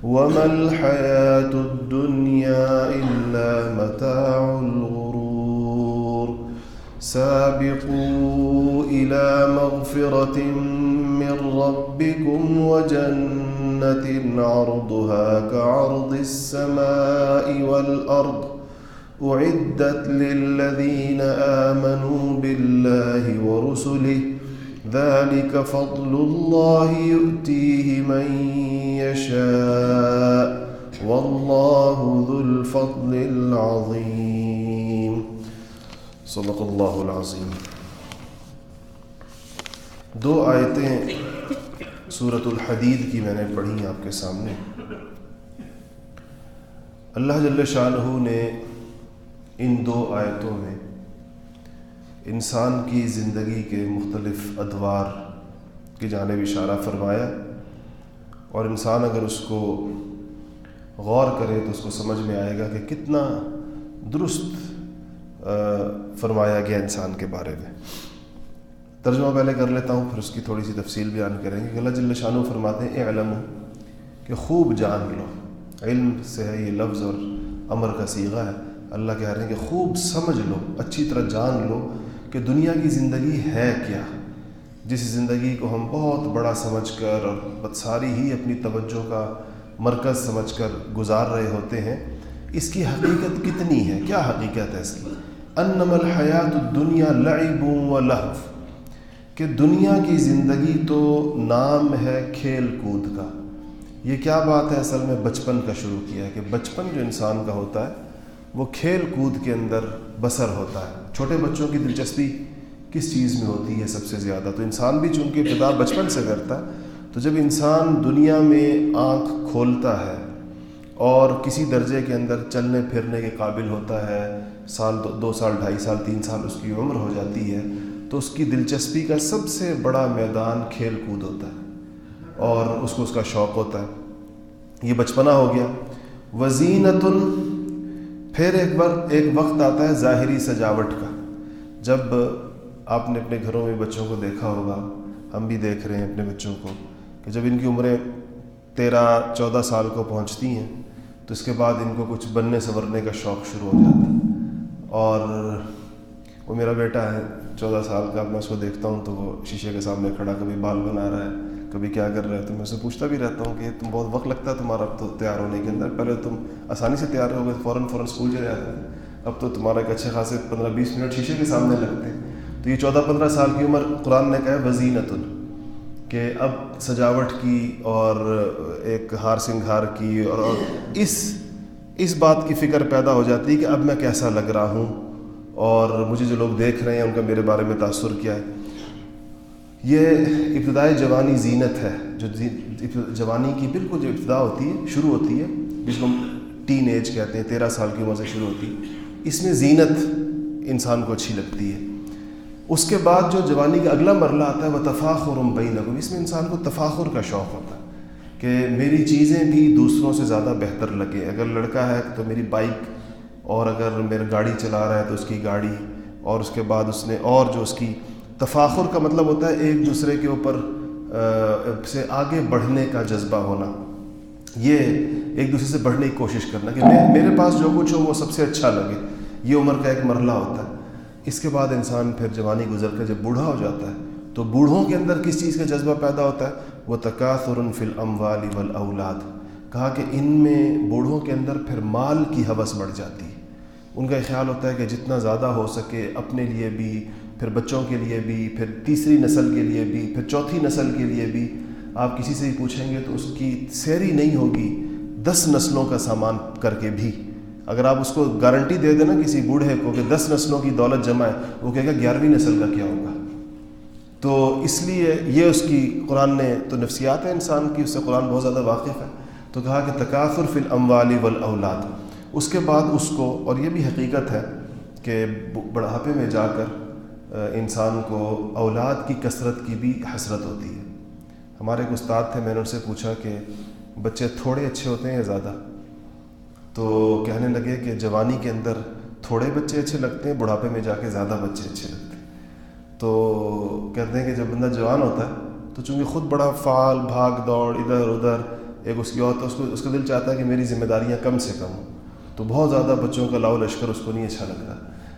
وما الحياة الدنيا إلا متاع الغرور سابقوا إلى مغفرة من ربكم وجنة عرضها كعرض السماء والأرض أعدت للذين آمنوا بالله ورسله ذلك فضل الله يؤتيه من يشاء والله ذو الفضل العظيم صدق اللہ العظیم۔ دو آیتیں سورۃ الحدید کی میں نے پڑھی آپ کے سامنے۔ اللہ جل شانہ نے ان دو آیتوں میں انسان کی زندگی کے مختلف ادوار کی جانب اشارہ فرمایا، اور انسان اگر اس کو غور کرے تو اس کو سمجھ میں آئے گا کہ کتنا درست فرمایا گیا انسان کے بارے میں۔ ترجمہ پہلے کر لیتا ہوں، پھر اس کی تھوڑی سی تفصیل بیان کریں گے کہ اللہ جل شانہ فرماتے ہیں اعلموا، کہ خوب جان لو۔ علم سے ہے یہ لفظ اور امر کا صیغہ ہے۔ اللہ کہہ رہے ہیں کہ خوب سمجھ لو، اچھی طرح جان لو کہ دنیا کی زندگی ہے کیا، جس زندگی کو ہم بہت بڑا سمجھ کر اور ساری ہی اپنی توجہ کا مرکز سمجھ کر گزار رہے ہوتے ہیں، اس کی حقیقت کتنی ہے، کیا حقیقت ہے اس کی؟ انما الحیات الدنیا لعب و لہو، کہ دنیا کی زندگی تو نام ہے کھیل کود کا۔ یہ کیا بات ہے؟ اصل میں بچپن کا شروع کیا ہے کہ بچپن جو انسان کا ہوتا ہے وہ کھیل کود کے اندر بسر ہوتا ہے۔ چھوٹے بچوں کی دلچسپی کس چیز میں ہوتی ہے سب سے زیادہ؟ تو انسان بھی چونکہ ابتدا بچپن سے کرتا ہے، تو جب انسان دنیا میں آنکھ کھولتا ہے اور کسی درجے کے اندر چلنے پھرنے کے قابل ہوتا ہے، سال 2 سال 2.5 سال 3 سال اس کی عمر ہو جاتی ہے، تو اس کی دلچسپی کا سب سے بڑا میدان کھیل کود ہوتا ہے اور اس کو اس کا شوق ہوتا ہے۔ یہ بچپنا ہو گیا۔ وزینۃ، پھر ایک وقت آتا ہے ظاہری سجاوٹ کا، جب آپ نے اپنے گھروں میں بچوں کو دیکھا ہوگا، ہم بھی دیکھ رہے ہیں اپنے بچوں کو، کہ جب ان کی عمریں 13-14 سال کو پہنچتی ہیں تو اس کے بعد ان کو کچھ بننے سنورنے کا شوق شروع ہو جاتا ہے۔ اور وہ میرا بیٹا ہے 14 سال کا، میں اس کو دیکھتا ہوں تو وہ شیشے کے سامنے کھڑا کبھی بال بنا رہا ہے، کبھی کیا کر رہا ہے، تو میں اسے پوچھتا بھی رہتا ہوں کہ تم بہت وقت لگتا ہے تمہارا اب تو تیار ہونے کے اندر، پہلے تم آسانی سے تیار ہو گئے، فوراً اسکول چلے جاتے تھے، اب تو تمہارا ایک اچھے خاصے 15-20 منٹ شیشے کے سامنے لگتے ہیں۔ تو یہ 14-15 سال کی عمر قرآن نے کہا ہے وزینۃ، کہ اب سجاوٹ کی اور ایک ہار سنگھار کی اور اس بات کی فکر پیدا ہو جاتی ہے کہ اب میں کیسا لگ رہا ہوں اور مجھے جو لوگ دیکھ رہے ہیں ان کا میرے بارے میں تاثر کیا ہے۔ یہ ابتدائی جوانی زینت ہے، جو جوانی کی بالکل جو ابتدا ہوتی ہے، شروع ہوتی ہے، جس کو ہم ٹین ایج کہتے ہیں، 13 سال کی عمر سے شروع ہوتی ہے، اس میں زینت انسان کو اچھی لگتی ہے۔ اس کے بعد جو جوانی کا اگلا مرحلہ آتا ہے وہ تفاخر بینکم، اس میں انسان کو تفاخر کا شوق ہوتا ہے کہ میری چیزیں بھی دوسروں سے زیادہ بہتر لگے۔ اگر لڑکا ہے تو میری بائک، اور اگر میرا گاڑی چلا رہا ہے تو اس کی گاڑی، اور اس کے بعد اس نے اور جو اس کی تفاخر کا مطلب ہوتا ہے ایک دوسرے کے اوپر سے آگے بڑھنے کا جذبہ ہونا، یہ ایک دوسرے سے بڑھنے کی کوشش کرنا کہ میرے پاس جو کچھ ہو وہ سب سے اچھا لگے۔ یہ عمر کا ایک مرحلہ ہوتا ہے۔ اس کے بعد انسان پھر جوانی گزر کر جب بوڑھا ہو جاتا ہے تو بوڑھوں کے اندر کس چیز کا جذبہ پیدا ہوتا ہے؟ وہ تکاثر فی الاموال والاولاد، کہا کہ ان میں بوڑھوں کے اندر پھر مال کی ہوس بڑھ جاتی ہے۔ ان کا خیال ہوتا ہے کہ جتنا زیادہ ہو سکے اپنے لیے بھی، پھر بچوں کے لیے بھی، پھر تیسری نسل کے لیے بھی، پھر چوتھی نسل کے لیے بھی۔ آپ کسی سے ہی پوچھیں گے تو اس کی سیری نہیں ہوگی 10 نسلوں کا سامان کر کے بھی۔ اگر آپ اس کو گارنٹی دے دینا کسی بوڑھے کو کہ 10 نسلوں کی دولت جمع ہے، وہ کہے گا 11ویں نسل کا کیا ہوگا؟ تو اس لیے یہ اس کی قرآن نے تو نفسیات ہے انسان کی، اس سے قرآن بہت زیادہ واقف ہے، تو کہا کہ تکاثر فی الاموال والاولاد۔ اس کے بعد اس کو، اور یہ بھی حقیقت ہے کہ بڑھاپے میں جا کر انسان کو اولاد کی کثرت کی بھی حسرت ہوتی ہے۔ ہمارے ایک استاد تھے، میں نے ان سے پوچھا کہ بچے تھوڑے اچھے ہوتے ہیں یا زیادہ؟ تو کہنے لگے کہ جوانی کے اندر تھوڑے بچے اچھے لگتے ہیں، بڑھاپے میں جا کے زیادہ بچے اچھے لگتے ہیں۔ تو کہتے ہیں کہ جب بندہ جوان ہوتا ہے تو چونکہ خود بڑا فعال، بھاگ دوڑ ادھر ادھر، ایک اس کی عورت اس کا دل چاہتا ہے کہ میری ذمہ داریاں کم سے کم ہوں، تو بہت زیادہ بچوں کا لاؤ لشکر اس کو نہیں اچھا لگتا.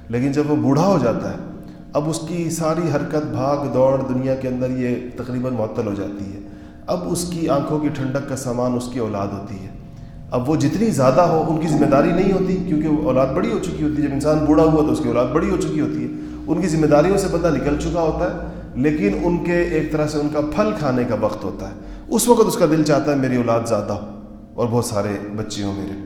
لیکن جب وہ بوڑھا ہو جاتا ہے، اب اس کی ساری حرکت بھاگ دوڑ دنیا کے اندر یہ تقریباً معطل ہو جاتی ہے. اب اس کی آنکھوں کی ٹھنڈک کا سامان اس کی اولاد ہوتی ہے. اب وہ جتنی زیادہ ہو ان کی ذمہ داری نہیں ہوتی، کیونکہ وہ اولاد بڑی ہو چکی ہوتی ہے. جب انسان بوڑھا ہوا تو اس کی اولاد بڑی ہو چکی ہوتی ہے، ان کی ذمہ داریوں سے بندہ نکل چکا ہوتا ہے، لیکن ان کے ایک طرح سے ان کا پھل کھانے کا وقت ہوتا ہے. اس وقت اس کا دل چاہتا ہے میری اولاد زیادہ ہو اور بہت سارے بچے ہوں میرے.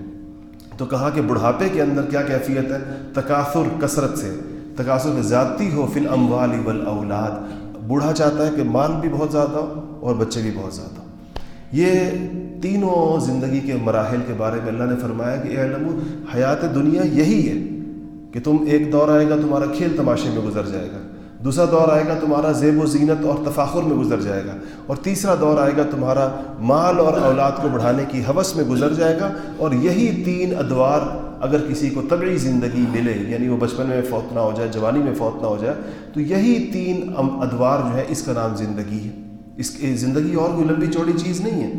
تو کہا کہ بڑھاپے کے اندر کیا کیفیت ہے؟ تکاثر، کثرت سے، تکاثر زیادتی ہو فی الاموال والاولاد. بوڑھا چاہتا ہے کہ مال بھی بہت زیادہ ہو اور بچے بھی بہت زیادہ ہو. یہ تینوں زندگی کے مراحل کے بارے میں اللہ نے فرمایا کہ اعلموا، حیات دنیا یہی ہے کہ تم ایک دور آئے گا تمہارا کھیل تماشے میں گزر جائے گا، دوسرا دور آئے گا تمہارا زیب و زینت اور تفاخر میں گزر جائے گا، اور تیسرا دور آئے گا تمہارا مال اور اولاد کو بڑھانے کی ہوس میں گزر جائے گا. اور یہی تین ادوار اگر کسی کو طبعی زندگی ملے، یعنی وہ بچپن میں فوت نہ ہو جائے، جوانی میں فوت نہ ہو جائے، تو یہی تین ادوار جو ہے اس کا نام زندگی ہے. اس کی زندگی اور کوئی لمبی چوڑی چیز نہیں ہے.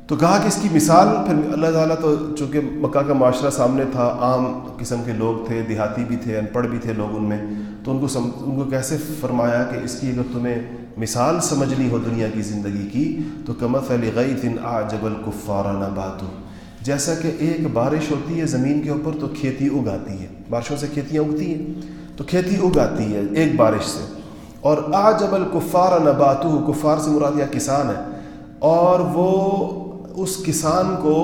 تو کہا کہ اس کی مثال پھر اللہ تعالیٰ، تو چونکہ مکہ کا معاشرہ سامنے تھا، عام قسم کے لوگ تھے، دیہاتی بھی تھے، ان پڑھ بھی تھے لوگ ان میں، تو ان کو کیسے فرمایا کہ اس کی اگر تمہیں مثال سمجھنی ہو دنیا کی زندگی کی تو کمثل غیث اعجب الکفار نباتہ، جیسا کہ ایک بارش ہوتی ہے زمین کے اوپر تو کھیتی اگاتی ہے، بارشوں سے کھیتیاں اگتی ہیں، تو کھیتی اگاتی ہے ایک بارش سے. اور اعجب الکفار نباتہ، کفار سے مراد یہاں کسان ہے، اور وہ اس کسان کو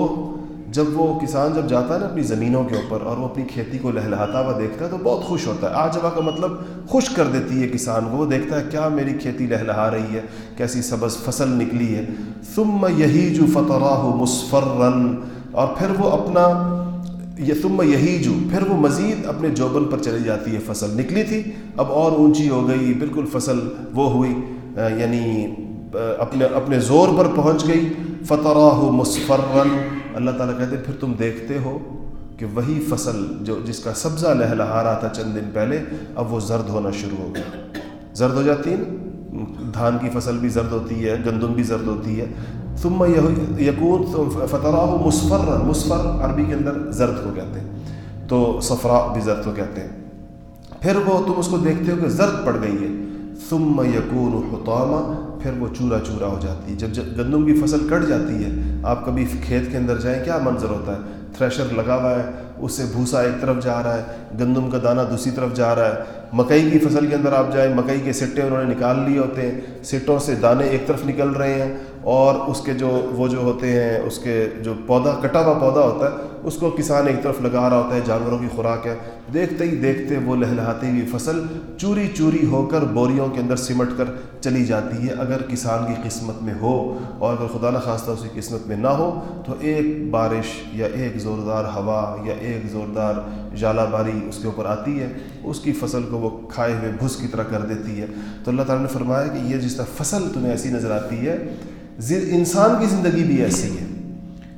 جب کسان جاتا ہے نا اپنی زمینوں کے اوپر اور وہ اپنی کھیتی کو لہلہاتا ہوا دیکھتا ہے تو بہت خوش ہوتا ہے. اعجبہ کا مطلب خوش کر دیتی ہے کسان کو. وہ دیکھتا ہے کیا میری کھیتی لہلہا رہی ہے، کیسی سبز فصل نکلی ہے. ثم یہیج فتراہ مصفرا، اور پھر وہ اپنا ثم یہیج، پھر وہ مزید اپنے جوبن پر چلی جاتی ہے. فصل نکلی تھی اب اور اونچی ہو گئی، بالکل فصل وہ ہوئی، یعنی اپنے زور پر پہنچ گئی. فتراہ مصفرا، اللہ تعالیٰ کہتے ہیں پھر تم دیکھتے ہو کہ وہی فصل جس کا سبزہ لہلہا رہا تھا چند دن پہلے، اب وہ زرد ہونا شروع ہو گیا. زرد ہو جاتی ہے، دھان کی فصل بھی زرد ہوتی ہے، گندم بھی زرد ہوتی ہے. ثم یکون فتراہ مصفرا، مصفر عربی کے اندر زرد کو کہتے ہیں، تو صفراء بھی زرد کو کہتے ہیں. پھر وہ تم اس کو دیکھتے ہو کہ زرد پڑ گئی ہے. ثم یکون حطاما، پھر وہ چورا چورا ہو جاتی ہے. جب گندم کی فصل کٹ جاتی ہے، آپ کبھی کھیت کے اندر جائیں کیا منظر ہوتا ہے، تھریشر لگا ہوا ہے، اس سے بھوسا ایک طرف جا رہا ہے، گندم کا دانہ دوسری طرف جا رہا ہے. مکئی کی فصل کے اندر آپ جائیں، مکئی کے سٹے انہوں نے نکال لیے ہوتے ہیں، سٹوں سے دانے ایک طرف نکل رہے ہیں، اور اس کے وہ جو ہوتے ہیں، اس کے جو پودا کٹا ہوا پودا ہوتا ہے اس کو کسان ایک طرف لگا رہا ہوتا ہے، جانوروں کی خوراک ہے. دیکھتے ہی دیکھتے وہ لہلہاتی ہوئی فصل چوری چوری ہو کر بوریوں کے اندر سمٹ کر چلی جاتی ہے. اگر کسان کی قسمت میں ہو، اور اگر خدا نخواستہ اس کی قسمت میں نہ ہو، تو ایک بارش یا ایک زوردار ہوا یا ایک زوردار ژالہ باری اس کے اوپر آتی ہے، اس کی فصل کو وہ کھائے ہوئے بھس کی طرح کر دیتی ہے. تو اللہ تعالیٰ نے فرمایا کہ یہ جس طرح فصل تمہیں ایسی نظر آتی ہے، انسان کی زندگی بھی ایسی ہے.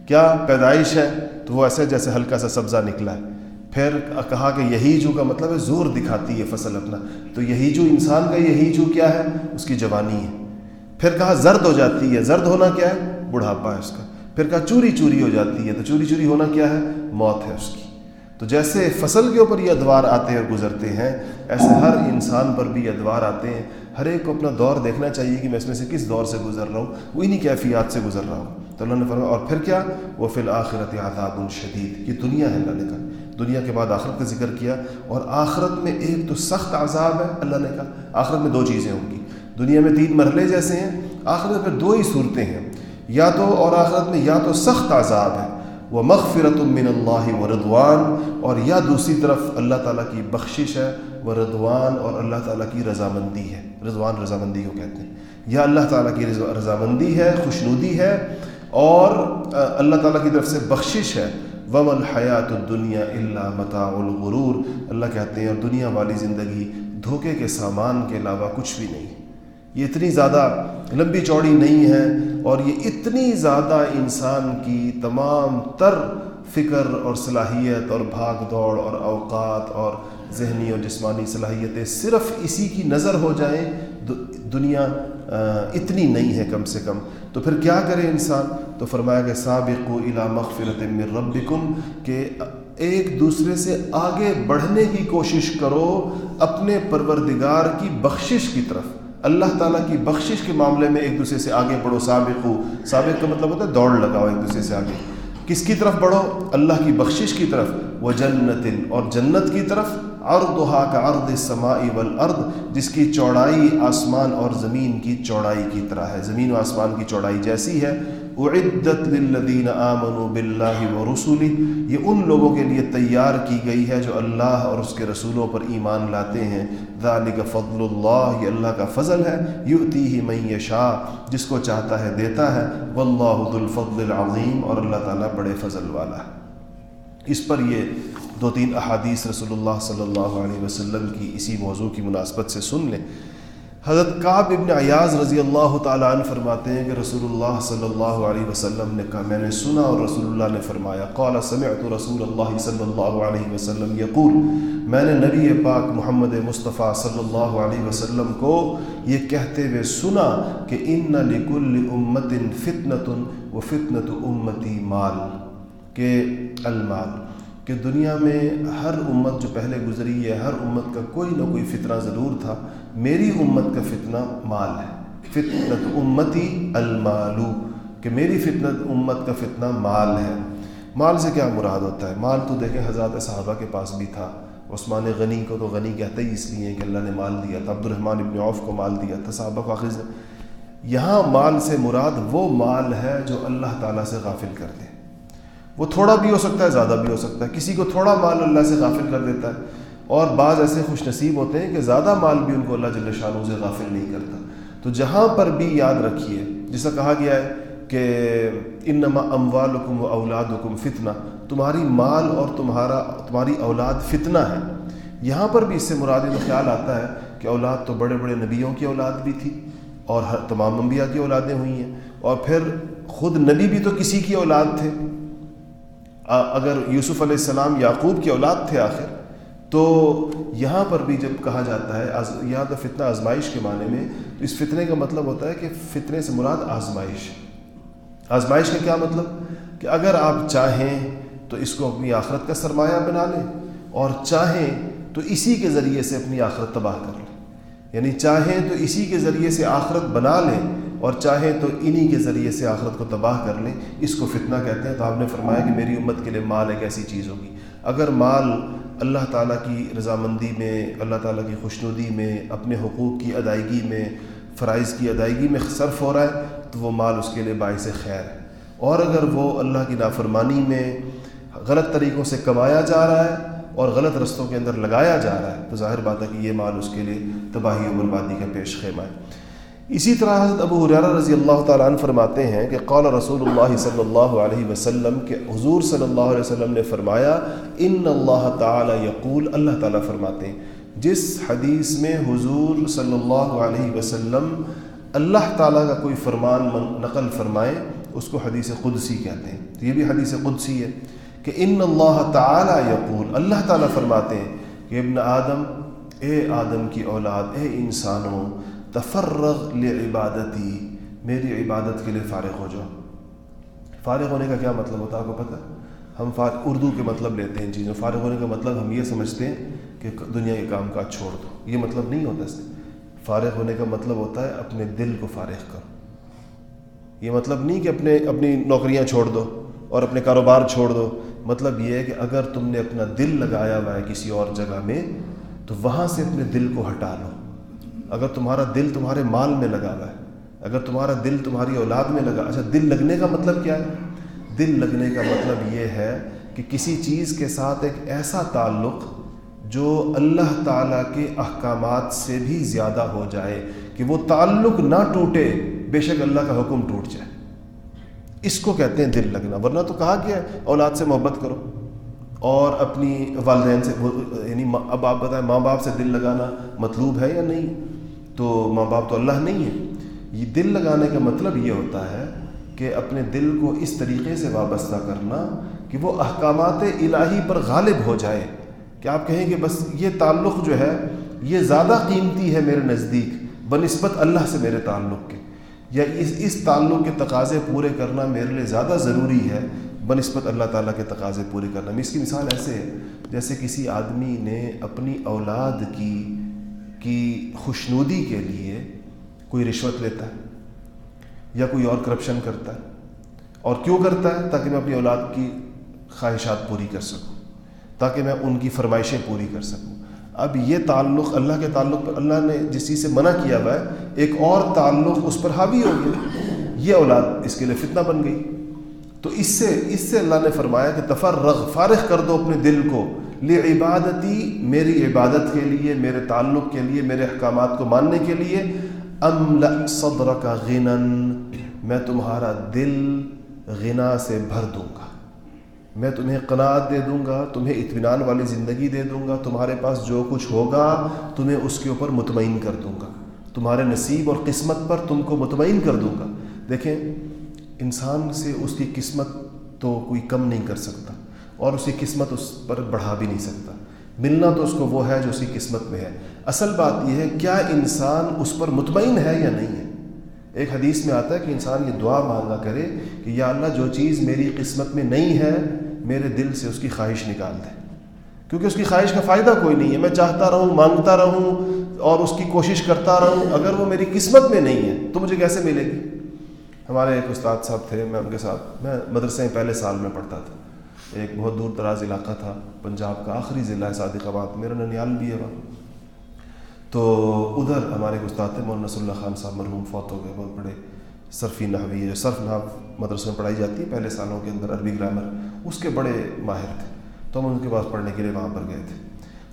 کیا پیدائش ہے تو وہ ایسے جیسے ہلکا سا سبزہ نکلا ہے. پھر کہا کہ یہیجو کا مطلب ہے زور دکھاتی ہے فصل اپنا، تو یہیجو انسان کا یہیجو کیا ہے، اس کی جوانی ہے. پھر کہا زرد ہو جاتی ہے، زرد ہونا کیا ہے، بڑھاپا ہے اس کا. پھر کہا چوری چوری ہو جاتی ہے، تو چوری چوری ہونا کیا ہے، موت ہے اس کی. تو جیسے فصل کے اوپر یہ ادوار آتے ہیں اور گزرتے ہیں، ایسے ہر انسان پر بھی ادوار آتے ہیں. ہر ایک کو اپنا دور دیکھنا چاہیے کہ میں اس میں سے کس دور سے گزر رہا ہوں، وہ انہی کیفیات سے گزر رہا ہوں. تو اللہ نے فرمایا اور پھر کیا، وَفِي الْآخِرَةِ عَذَابٌ شَدِيدٌ، یہ دنیا ہے. اللہ نے کہا دنیا کے بعد آخرت کا ذکر کیا، اور آخرت میں ایک تو سخت عذاب ہے. اللہ نے کہا آخرت میں دو چیزیں ہوں گی. دنیا میں 3 مرحلے جیسے ہیں، آخرت میں 2 ہی صورتیں ہیں، یا تو اور آخرت میں یا تو سخت عذاب ہے، وَمَغْفِرَةٌ مِّنَ اللَّهِ وَرِضْوَانٌ، اور یا دوسری طرف اللہ تعالیٰ کی بخشش ہے، ورضوان، اور اللہ تعالیٰ کی رضامندی ہے. رضوان رضامندی کو کہتے ہیں. یا اللہ تعالیٰ کی رضامندی ہے، خوشنودی ہے، اور اللہ تعالیٰ کی طرف سے بخشش ہے. وَمَا الْحَيَاةُ الدُّنْيَا إِلَّا مَتَاعُ الْغُرُورِ، اللہ کہتے ہیں اور دنیا والی زندگی دھوکے کے سامان کے علاوہ کچھ بھی نہیں. یہ اتنی زیادہ لمبی چوڑی نہیں ہے، اور یہ اتنی زیادہ انسان کی تمام تر فکر اور صلاحیت اور بھاگ دوڑ اور اوقات اور ذہنی اور جسمانی صلاحیتیں صرف اسی کی نظر ہو جائیں، دنیا اتنی نہیں ہے کم سے کم. تو پھر کیا کرے انسان؟ تو فرمایا کہ سابقوا الی مغفرۃ من ربکم، کہ ایک دوسرے سے آگے بڑھنے کی کوشش کرو اپنے پروردگار کی بخشش کی طرف، اللہ تعالیٰ کی بخشش کے معاملے میں ایک دوسرے سے آگے بڑھو۔ سابق کا مطلب ہوتا ہے دوڑ لگاؤ ایک دوسرے سے آگے، کس کی طرف بڑھو؟ اللہ کی بخشش کی طرف، وجنت، اور جنت کی طرف، عرضھا کعرض السماء والارض، جس کی چوڑائی آسمان اور زمین کی چوڑائی کی طرح ہے، زمین و آسمان کی چوڑائی جیسی ہے۔ اعدت للذین آمنوا باللہ ورسلہ، یہ ان لوگوں کے لیے تیار کی گئی ہے جو اللہ اور اس کے رسولوں پر ایمان لاتے ہیں۔ ذالک فضل اللہ، یہ اللہ کا فضل ہے، یؤتیہ من یشاء، جس کو چاہتا ہے دیتا ہے، واللہ ذو الفضل العظیم، اور اللہ تعالیٰ بڑے فضل والا ہے۔ اس پر یہ 2-3 احادیث رسول اللہ صلی اللہ علیہ وسلم کی اسی موضوع کی مناسبت سے سن لیں۔ حضرت کعب ابن عیاض رضی اللہ تعالیٰ عنہ فرماتے ہیں کہ رسول اللہ صلی اللہ علیہ وسلم نے کہا، میں نے سنا اور رسول اللہ نے فرمایا، قال سمعت رسول اللہ صلی اللہ علیہ وسلم یقول، میں نے نبی پاک محمد مصطفیٰ صلی اللہ علیہ وسلم کو یہ کہتے ہوئے سنا کہ ان لکل امت فتنۃ وفتنۃ امتی مال، کہ المال، کہ دنیا میں ہر امت جو پہلے گزری ہے، ہر امت کا کوئی نہ کوئی فتنہ ضرور تھا، میری امت کا فتنہ مال ہے۔ فتنۃ امتی المال، کہ میری امت کا فتنہ مال ہے۔ مال سے کیا مراد ہوتا ہے؟ مال تو دیکھیں حضرات صحابہ کے پاس بھی تھا، عثمان غنی کو تو غنی کہتے ہی اس لیے کہ اللہ نے مال دیا تھا، عبد الرحمن ابن عوف کو مال دیا تھا، صحابہ کو آخر سے۔ یہاں مال سے مراد وہ مال ہے جو اللہ تعالیٰ سے غافل کر دے، وہ تھوڑا بھی ہو سکتا ہے، زیادہ بھی ہو سکتا ہے۔ کسی کو تھوڑا مال اللہ سے غافل کر دیتا ہے، اور بعض ایسے خوش نصیب ہوتے ہیں کہ زیادہ مال بھی ان کو اللہ جل شانہ سے غافل نہیں کرتا۔ تو جہاں پر بھی یاد رکھیے، جیسا کہا گیا ہے کہ انما اموالکم و اولادکم فتنہ، تمہاری مال اور تمہاری اولاد فتنہ ہے۔ یہاں پر بھی اس سے مراد یہ خیال آتا ہے کہ اولاد تو بڑے بڑے نبیوں کی اولاد بھی تھی، اور تمام انبیاء کی اولادیں ہوئی ہیں، اور پھر خود نبی بھی تو کسی کی اولاد تھے۔ اگر یوسف علیہ السلام یعقوب کی اولاد تھے آخر، تو یہاں پر بھی جب کہا جاتا ہے یہاں تو فتنہ آزمائش کے معنی میں، تو اس فتنے کا مطلب ہوتا ہے کہ فتنے سے مراد آزمائش۔ آزمائش کا کیا مطلب؟ کہ اگر آپ چاہیں تو اس کو اپنی آخرت کا سرمایہ بنا لیں، اور چاہیں تو اسی کے ذریعے سے اپنی آخرت تباہ کر لیں، یعنی چاہیں تو اسی کے ذریعے سے آخرت بنا لیں، اور چاہیں تو انہی کے ذریعے سے آخرت کو تباہ کر لیں، اس کو فتنہ کہتے ہیں۔ تو آپ نے فرمایا کہ میری امت کے لیے مال ایک ایسی چیز ہوگی، اگر مال اللہ تعالیٰ کی رضامندی میں، اللہ تعالیٰ کی خوشنودی میں، اپنے حقوق کی ادائیگی میں، فرائض کی ادائیگی میں صرف ہو رہا ہے تو وہ مال اس کے لیے باعث خیر ہے، اور اگر وہ اللہ کی نافرمانی میں غلط طریقوں سے کمایا جا رہا ہے اور غلط رستوں کے اندر لگایا جا رہا ہے، تو ظاہر بات ہے کہ یہ مال اس کے لیے تباہی و بربادی کا پیش خیمہ ہے۔ اسی طرح حضرت ابو ہریرہ رضی اللہ تعالیٰ عنہ فرماتے ہیں کہ قال رسول اللہ صلی اللہ علیہ وسلم، کہ حضور صلی اللہ علیہ وسلم نے فرمایا، ان اللہ تعالیٰ یقول، اللہ تعالیٰ فرماتے ہیں۔ جس حدیث میں حضور صلی اللہ علیہ وسلم اللہ تعالیٰ کا کوئی فرمان نقل فرمائے، اس کو حدیث قدسی کہتے ہیں۔ تو یہ بھی حدیث قدسی ہے کہ ان اللہ تعالیٰ یقول، اللہ تعالیٰ فرماتے ہیں کہ ابن آدم، اے آدم کی اولاد، اے انسانوں، تفرغ لعبادتی، میری عبادت کے لیے فارغ ہو جاؤ۔ فارغ ہونے کا کیا مطلب ہوتا ہے آپ کو پتہ؟ ہم اردو کے مطلب لیتے ہیں ان چیزوں، فارغ ہونے کا مطلب ہم یہ سمجھتے ہیں کہ دنیا کے کام کاج چھوڑ دو، یہ مطلب نہیں ہوتا اس سے۔ فارغ ہونے کا مطلب ہوتا ہے اپنے دل کو فارغ کرو۔ یہ مطلب نہیں کہ اپنی نوکریاں چھوڑ دو اور اپنے کاروبار چھوڑ دو، مطلب یہ ہے کہ اگر تم نے اپنا دل لگایا ہوا ہے کسی اور جگہ میں، تو وہاں سے اپنے دل کو ہٹا لو۔ اگر تمہارا دل تمہارے مال میں لگا ہوا ہے، اگر تمہارا دل تمہاری اولاد میں لگا، اچھا دل لگنے کا مطلب کیا ہے؟ دل لگنے کا مطلب یہ ہے کہ کسی چیز کے ساتھ ایک ایسا تعلق جو اللہ تعالیٰ کے احکامات سے بھی زیادہ ہو جائے، کہ وہ تعلق نہ ٹوٹے بے شک اللہ کا حکم ٹوٹ جائے، اس کو کہتے ہیں دل لگنا۔ ورنہ تو کہا گیا ہے اولاد سے محبت کرو اور اپنی والدین سے، یعنی اب آپ بتائیں ماں باپ سے دل لگانا مطلوب ہے یا نہیں؟ تو ماں باپ تو اللہ نہیں ہے۔ یہ دل لگانے کا مطلب یہ ہوتا ہے کہ اپنے دل کو اس طریقے سے وابستہ کرنا کہ وہ احکامات الہی پر غالب ہو جائے، کہ آپ کہیں کہ بس یہ تعلق جو ہے یہ زیادہ قیمتی ہے میرے نزدیک بنسبت اللہ سے میرے تعلق کے، یا اس تعلق کے تقاضے پورے کرنا میرے لیے زیادہ ضروری ہے بنسبت اللہ تعالیٰ کے تقاضے پورے کرنا. اس کی مثال ایسے ہے جیسے کسی آدمی نے اپنی اولاد کی خوشنودی کے لیے کوئی رشوت لیتا ہے یا کوئی اور کرپشن کرتا ہے. اور کیوں کرتا ہے؟ تاکہ میں اپنی اولاد کی خواہشات پوری کر سکوں, تاکہ میں ان کی فرمائشیں پوری کر سکوں. اب یہ تعلق اللہ کے تعلق پر اللہ نے جس چیز سے منع کیا ہوا ہے, ایک اور تعلق اس پر حاوی ہو گیا, یہ اولاد اس کے لیے فتنہ بن گئی. تو اس سے اللہ نے فرمایا کہ تفرغ, فارغ کر دو اپنے دل کو, لعبادتی, میری عبادت کے لیے, میرے تعلق کے لیے, میرے احکامات کو ماننے کے لیے. املأ صدرک غنا, میں تمہارا دل غنا سے بھر دوں گا, میں تمہیں قناعت دے دوں گا, تمہیں اطمینان والی زندگی دے دوں گا, تمہارے پاس جو کچھ ہوگا تمہیں اس کے اوپر مطمئن کر دوں گا, تمہارے نصیب اور قسمت پر تم کو مطمئن کر دوں گا. دیکھیں, انسان سے اس کی قسمت تو کوئی کم نہیں کر سکتا اور اس کی قسمت اس پر بڑھا بھی نہیں سکتا. ملنا تو اس کو وہ ہے جو اس کی قسمت میں ہے. اصل بات یہ ہے کیا انسان اس پر مطمئن ہے یا نہیں ہے. ایک حدیث میں آتا ہے کہ انسان یہ دعا مانگا کرے کہ یا اللہ جو چیز میری قسمت میں نہیں ہے میرے دل سے اس کی خواہش نکال دے, کیونکہ اس کی خواہش کا فائدہ کوئی نہیں ہے. میں چاہتا رہوں, مانگتا رہوں اور اس کی کوشش کرتا رہوں, اگر وہ میری قسمت میں نہیں ہے تو مجھے کیسے ملے گی. ہمارے ایک استاد صاحب تھے, میں ان کے ساتھ, میں مدرسے میں پہلے سال میں پڑھتا تھا. ایک بہت دور دراز علاقہ تھا, پنجاب کا آخری ضلع ہے صادق آباد, میرا ننیال بھی ہے وہاں. تو ادھر ہمارے ایک استاد تھے مولانا نصر اللہ خان صاحب, مرحوم, فوت ہو گئے, بہت بڑے صرفی نحوی, جو صرف نحو مدرسے میں پڑھائی جاتی ہے پہلے سالوں کے اندر, عربی گرامر, اس کے بڑے ماہر تھے. تو ہم ان کے پاس پڑھنے کے لیے وہاں پر گئے تھے.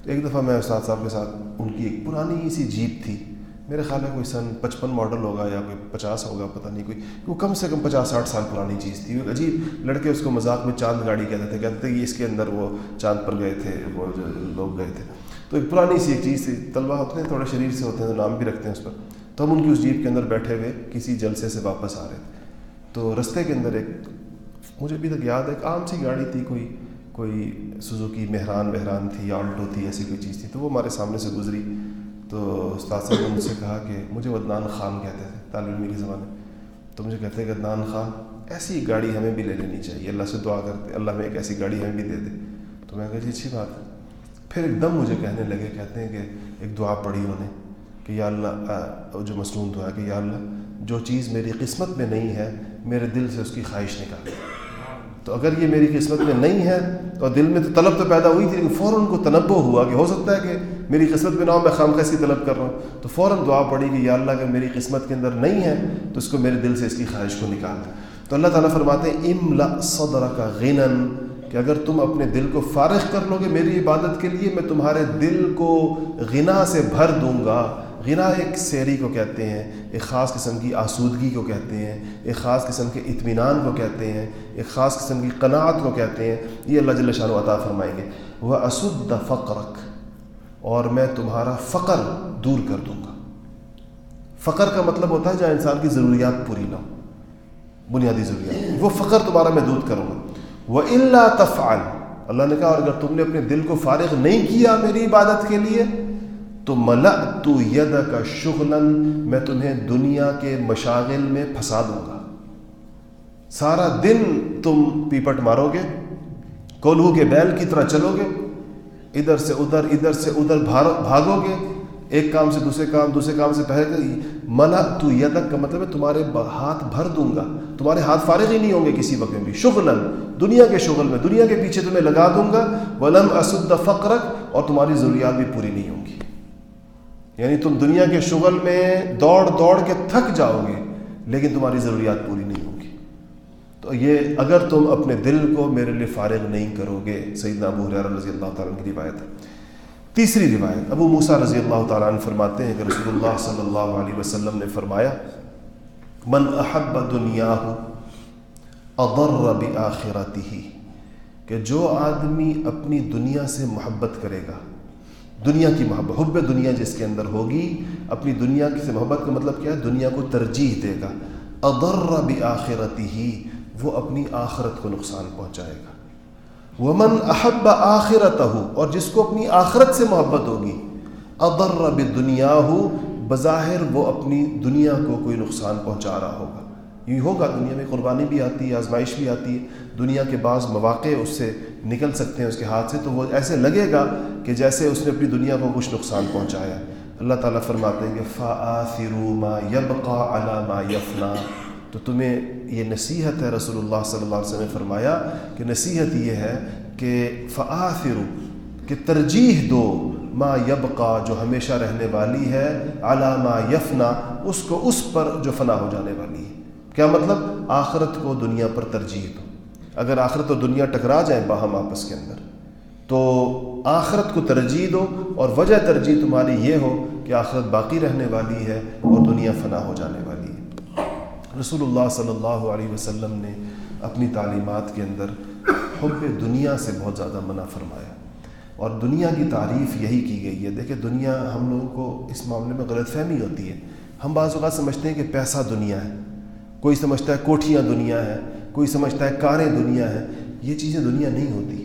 تو ایک دفعہ میں استاد صاحب کے ساتھ, ان کی ایک پرانی سی جیپ تھی, میرے خیال ہے کوئی سن 55 ماڈل ہوگا یا کوئی 50 ہوگا, پتہ نہیں, کوئی وہ کم سے کم 50-60 سال پرانی چیز تھی. ایک عجیب, لڑکے اس کو مذاق میں چاند گاڑی کہتے تھے کہ اس کے اندر وہ چاند پر گئے تھے, وہ جو لوگ گئے تھے. تو ایک پرانی سی ایک چیز تھی. طلبہ ہوتے ہیں تھوڑے شریر سے ہوتے ہیں تو نام بھی رکھتے ہیں اس پر. تو ہم ان کی اس جیپ کے اندر بیٹھے ہوئے کسی جلسے سے واپس آ رہے تھے. تو رستے کے اندر ایک, مجھے ابھی تک یاد ہے, ایک عام سی گاڑی تھی, کوئی سوزوکی مہران تھی یا آلٹو تھی, ایسی کوئی چیز تھی. تو وہ ہمارے سامنے سے گزری. تو استاد صاحب نے مجھ سے کہا کہ مجھے عدنان خان کہتے تھے طالب علمی کے زمانے. تو مجھے کہتے ہیں کہ عدنان خان, ایسی گاڑی ہمیں بھی لے لینی چاہیے, اللہ سے دعا کرتے اللہ ہمیں ایک ایسی گاڑی ہمیں بھی دے دے. تو میں کہا جی اچھی بات ہے. پھر ایک دم مجھے کہنے لگے, کہتے ہیں کہ ایک دعا پڑھی انہوں نے کہ یا اللہ, جو مسنون دعا ہے کہ یا اللہ جو چیز میری قسمت میں نہیں ہے میرے دل سے اس کی خواہش نکال. تو اگر یہ میری قسمت میں نہیں ہے تو دل میں تو طلب تو پیدا ہوئی تھی, لیکن فوراً کو تنبہ ہوا کہ ہو سکتا ہے کہ میری قسمت میں نہ ہو, میں خامخواہ اس کی طلب کر رہا ہوں. تو فوراً دعا پڑی کہ یا اللہ اگر میری قسمت کے اندر نہیں ہے تو اس کو میرے دل سے اس کی خواہش کو نکال دے. تو اللہ تعالیٰ فرماتے ہیں املأ صدرک غنا, کہ اگر تم اپنے دل کو فارغ کر لو گے میری عبادت کے لیے, میں تمہارے دل کو غنا سے بھر دوں گا. غنا ایک سیری کو کہتے ہیں, ایک خاص قسم کی آسودگی کو کہتے ہیں, ایک خاص قسم کے اطمینان کو کہتے ہیں, ایک خاص قسم کی قناعت کو کہتے ہیں. یہ اللہ جل شانہ عطا فرمائیں گے. وَأَسُدَّ فَقْرَكَ, اور میں تمہارا فقر دور کر دوں گا. فقر کا مطلب ہوتا ہے جہاں انسان کی ضروریات پوری نہ ہو, بنیادی ضروریات, وہ فقر تمہارا میں دور کروں گا. وَإِلَّا تَفْعَلْ, اللہ نے کہا اور اگر تم نے اپنے دل کو فارغ نہیں کیا میری عبادت کے لیے تو ملأت یدک شغلا, میں تمہیں دنیا کے مشاغل میں پھنسا دوں گا. سارا دن تم پیپٹ مارو گے, کولہو کے بیل کی طرح چلو گے, ادھر سے ادھر بھاگو گے, ایک کام سے دوسرے کام سے پہلے. ملأت یدک کا مطلب ہے تمہارے ہاتھ بھر دوں گا, تمہارے ہاتھ فارغ ہی نہیں ہوں گے کسی وقت میں بھی. شغلا, دنیا کے شغل میں, دنیا کے پیچھے تمہیں لگا دوں گا. ولم اسد فقرک, اور تمہاری ضروریات بھی پوری نہیں ہوں گی. یعنی تم دنیا کے شغل میں دوڑ کے تھک جاؤ گے لیکن تمہاری ضروریات پوری نہیں ہوں گی. تو یہ اگر تم اپنے دل کو میرے لیے فارغ نہیں کرو گے. سیدنا ابو ہریرہ رضی اللہ تعالیٰ عنہ کی روایت ہے. تیسری روایت, ابو موسیٰ رضی اللہ تعالیٰ عنہ فرماتے ہیں کہ رسول اللہ صلی اللہ علیہ وسلم نے فرمایا, من احب دنیاہ اضر بآخرتہ, کہ جو آدمی اپنی دنیا سے محبت کرے گا, دنیا کی محبت, حب دنیا جس کے اندر ہوگی, اپنی دنیا سے محبت کا مطلب کیا ہے, دنیا کو ترجیح دے گا. اضر بآخرتہ, وہ اپنی آخرت کو نقصان پہنچائے گا. ومن احب آخرتہ, اور جس کو اپنی آخرت سے محبت ہوگی, اضر بدنیاہ, بظاہر وہ اپنی دنیا کو کوئی نقصان پہنچا رہا ہوگا. یوں ہوگا, دنیا میں قربانی بھی آتی ہے, آزمائش بھی آتی ہے, دنیا کے بعض مواقع اس سے نکل سکتے ہیں اس کے ہاتھ سے, تو وہ ایسے لگے گا کہ جیسے اس نے اپنی دنیا کو کچھ نقصان پہنچایا. اللہ تعالیٰ فرماتے ہیں کہ فآثروا ما يبقى على ما يفنى. تو تمہیں یہ نصیحت ہے, رسول اللہ صلی اللہ علیہ وسلم نے فرمایا کہ نصیحت یہ ہے کہ فآثروا, کہ ترجیح دو, ما يبقى جو ہمیشہ رہنے والی ہے, على ما يفنى اس کو اس پر جو فنا ہو جانے والی ہے. کیا مطلب؟ آخرت کو دنیا پر ترجیح دو. اگر آخرت اور دنیا ٹکرا جائیں باہم آپس کے اندر, تو آخرت کو ترجیح دو, اور وجہ ترجیح تمہاری یہ ہو کہ آخرت باقی رہنے والی ہے اور دنیا فنا ہو جانے والی ہے. رسول اللہ صلی اللہ علیہ وسلم نے اپنی تعلیمات کے اندر حب دنیا سے بہت زیادہ منع فرمایا, اور دنیا کی تعریف یہی کی گئی ہے. دیکھیں, دنیا ہم لوگوں کو اس معاملے میں غلط فہمی ہوتی ہے. ہم بعض اوقات سمجھتے ہیں کہ پیسہ دنیا ہے, کوئی سمجھتا ہے کوٹھیاں دنیا ہے, کوئی سمجھتا ہے کاریں دنیا ہیں. یہ چیزیں دنیا نہیں ہوتی.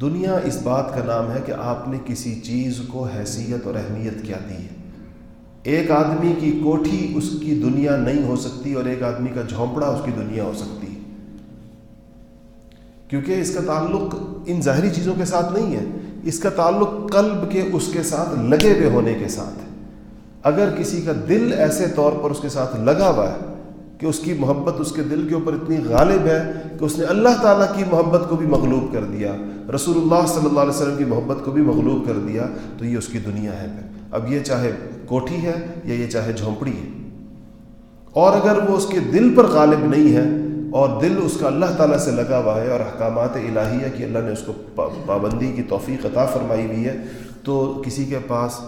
دنیا اس بات کا نام ہے کہ آپ نے کسی چیز کو حیثیت اور اہمیت کیا دی ہے. ایک آدمی کی کوٹھی اس کی دنیا نہیں ہو سکتی, اور ایک آدمی کا جھونپڑا اس کی دنیا ہو سکتی ہے, کیونکہ اس کا تعلق ان ظاہری چیزوں کے ساتھ نہیں ہے, اس کا تعلق قلب کے اس کے ساتھ لگے ہوئے ہونے کے ساتھ ہے. اگر کسی کا دل ایسے طور پر اس کے ساتھ لگا ہوا ہے کہ اس کی محبت اس کے دل کے اوپر اتنی غالب ہے کہ اس نے اللہ تعالیٰ کی محبت کو بھی مغلوب کر دیا, رسول اللہ صلی اللہ علیہ وسلم کی محبت کو بھی مغلوب کر دیا, تو یہ اس کی دنیا ہے. پھر اب یہ چاہے کوٹھی ہے یا یہ چاہے جھونپڑی ہے. اور اگر وہ اس کے دل پر غالب نہیں ہے, اور دل اس کا اللہ تعالیٰ سے لگا ہوا ہے, اور احکامات الہیہ کی اللہ نے اس کو پابندی کی توفیق عطا فرمائی ہوئی ہے, تو کسی کے پاس